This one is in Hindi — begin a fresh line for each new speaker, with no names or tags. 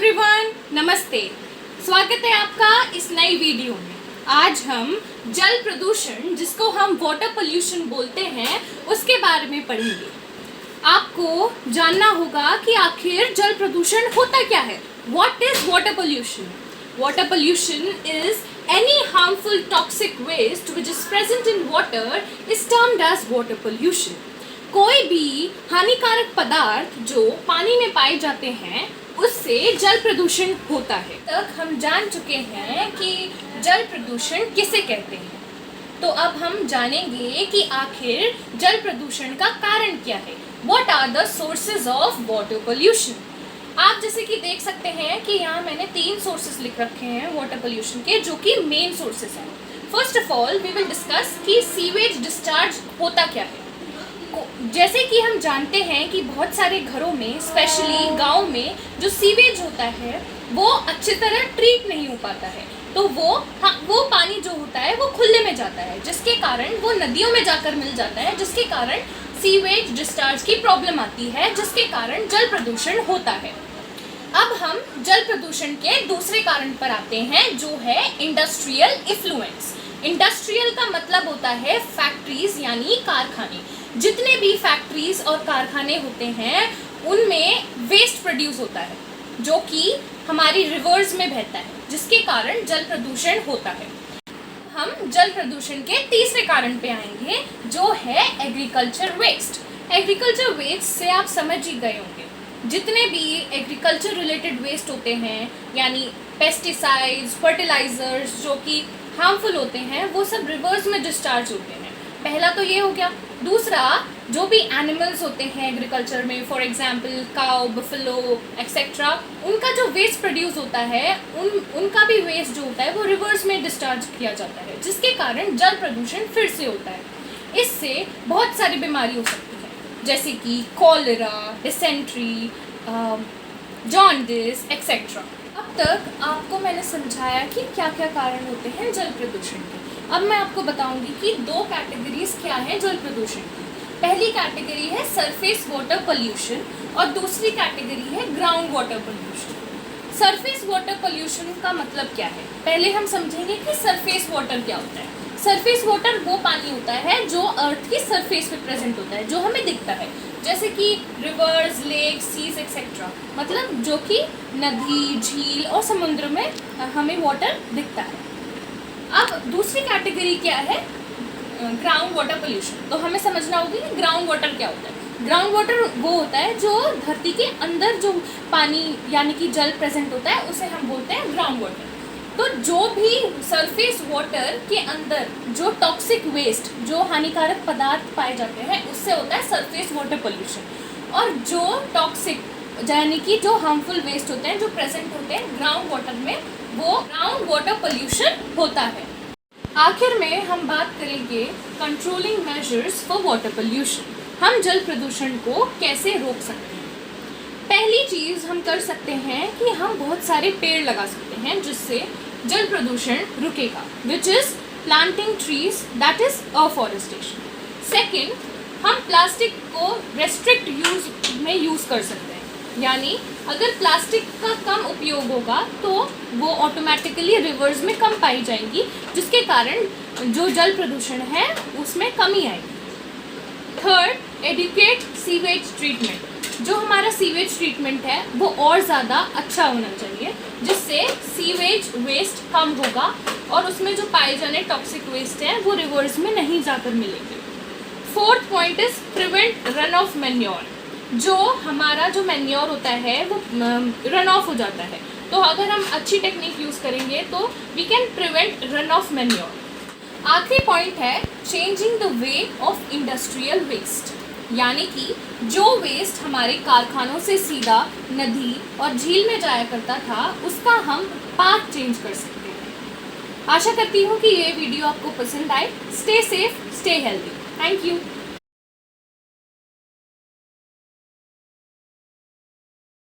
एवरीवन, नमस्ते। स्वागत है आपका इस नई वीडियो में। आज हम जल प्रदूषण, जिसको हम वाटर पोल्यूशन बोलते हैं, उसके बारे में पढ़ेंगे। आपको जानना होगा कि आखिर जल प्रदूषण होता क्या है। What is water pollution? Water pollution is any harmful toxic waste which is present in water is termed as water pollution. कोई भी हानिकारक पदार्थ जो पानी में पाए जाते हैं उससे जल प्रदूषण होता है। तक हम जान चुके हैं कि जल प्रदूषण किसे कहते हैं, तो अब हम जानेंगे कि आखिर जल प्रदूषण का कारण क्या है। What are the sources of water pollution? आप जैसे कि देख सकते हैं कि यहाँ मैंने 3 सोर्सेज लिख रखे हैं वाटर पोल्यूशन के, जो कि मेन सोर्सेज हैं। First of all we will discuss कि सीवेज डिस्चार्ज होता क्या है। जैसे कि हम जानते हैं कि बहुत सारे घरों में, स्पेशली गांव में, जो सीवेज होता है वो अच्छी तरह ट्रीट नहीं हो पाता है, तो वो पानी जो होता है वो खुले में जाता है, जिसके कारण वो नदियों में जाकर मिल जाता है, जिसके कारण सीवेज डिस्चार्ज की प्रॉब्लम आती है, जिसके कारण जल प्रदूषण होता है। अब हम जल प्रदूषण के दूसरे कारण पर आते हैं, जो है इंडस्ट्रियल इफ्लुएंस। इंडस्ट्रियल का मतलब होता है फैक्ट्रीज यानी कारखाने। जितने भी फैक्ट्रीज और कारखाने होते हैं उनमें वेस्ट प्रोड्यूस होता है, जो कि हमारी रिवर्स में बहता है, जिसके कारण जल प्रदूषण होता है। हम जल प्रदूषण के तीसरे कारण पे आएंगे, जो है एग्रीकल्चर वेस्ट। एग्रीकल्चर वेस्ट से आप समझ ही गए होंगे, जितने भी एग्रीकल्चर रिलेटेड वेस्ट होते हैं, यानी पेस्टिसाइड्स, फर्टिलाइजर्स, जो कि हार्मफुल होते हैं, वो सब रिवर्स में डिस्चार्ज होते हैं। पहला तो ये हो गया। दूसरा, जो भी एनिमल्स होते हैं एग्रीकल्चर में, for example cow, buffalo etcetera, उनका जो वेस्ट प्रोड्यूस होता है, उनका भी वेस्ट जो होता है वो रिवर्स में डिस्चार्ज किया जाता है, जिसके कारण जल प्रदूषण फिर से होता है। इससे बहुत सारी बीमारी हो सकती है, जैसे कि कॉलेरा, डिसेंट्री, जॉन्डिस एक्सेट्रा। अब तक आपको मैंने समझाया कि क्या क्या कारण होते हैं जल प्रदूषण के। अब मैं आपको बताऊंगी कि 2 कैटेगरीज क्या हैं जल प्रदूषण की। पहली कैटेगरी है सरफेस वाटर पोल्यूशन और दूसरी कैटेगरी है ground water pollution. Surface water pollution का मतलब क्या है, पहले हम समझेंगे कि सरफेस वाटर क्या होता है। सरफेस वाटर वो पानी होता है जो अर्थ की सरफेस पे प्रेजेंट होता है, जो हमें दिखता है, जैसे कि रिवर्स, लेक, सीज एक्सेट्रा, मतलब जो कि नदी, झील और समुद्र में हमें वाटर दिखता है। अब दूसरी कैटेगरी क्या है, ग्राउंड वाटर पोल्यूशन। तो हमें समझना होगा कि ग्राउंड वाटर क्या होता है। ग्राउंड वाटर वो होता है जो धरती के अंदर जो पानी यानी कि जल प्रेजेंट होता है, उसे हम बोलते हैं ग्राउंड वाटर। तो जो भी सरफेस वाटर के अंदर जो टॉक्सिक वेस्ट, जो हानिकारक पदार्थ पाए जाते हैं, उससे होता है सरफेस वाटर पोल्यूशन। और जो टॉक्सिक यानी कि जो हार्मफुल वेस्ट होते हैं, जो प्रेजेंट होते हैं ग्राउंड वाटर में, वो ग्राउंड वाटर पोल्यूशन होता है। आखिर में हम बात करेंगे controlling measures for water pollution. हम जल प्रदूषण को कैसे रोक सकते हैं। पहली चीज़ हम कर सकते हैं कि हम बहुत सारे पेड़ लगा सकते हैं, जिससे जल प्रदूषण रुकेगा, which is planting trees, that is afforestation. Second, हम प्लास्टिक को रेस्ट्रिक्ट यूज़ कर सकते हैं, यानी अगर प्लास्टिक का कम उपयोग होगा तो वो ऑटोमेटिकली रिवर्स में कम पाई जाएंगी, जिसके कारण जो जल प्रदूषण है उसमें कमी आएगी। Third, educate sewage treatment. जो हमारा सीवेज ट्रीटमेंट है वो और ज़्यादा अच्छा होना चाहिए, जिससे सीवेज वेस्ट कम होगा और उसमें जो पाए जाने टॉक्सिक वेस्ट हैं वो रिवर्स में नहीं जाकर मिलेंगे। Fourth point is prevent run off manure. जो हमारा जो मैन्योर होता है वो रन ऑफ हो जाता है, तो अगर हम अच्छी टेक्निक यूज़ करेंगे तो we can prevent run off manure. आखिरी पॉइंट है changing the way of industrial waste, यानी कि जो वेस्ट हमारे कारखानों से सीधा नदी और झील में जाया करता था, उसका हम पाथ चेंज कर सकते हैं। आशा करती हूँ कि ये वीडियो आपको पसंद आए। Stay safe, stay healthy. Thank you.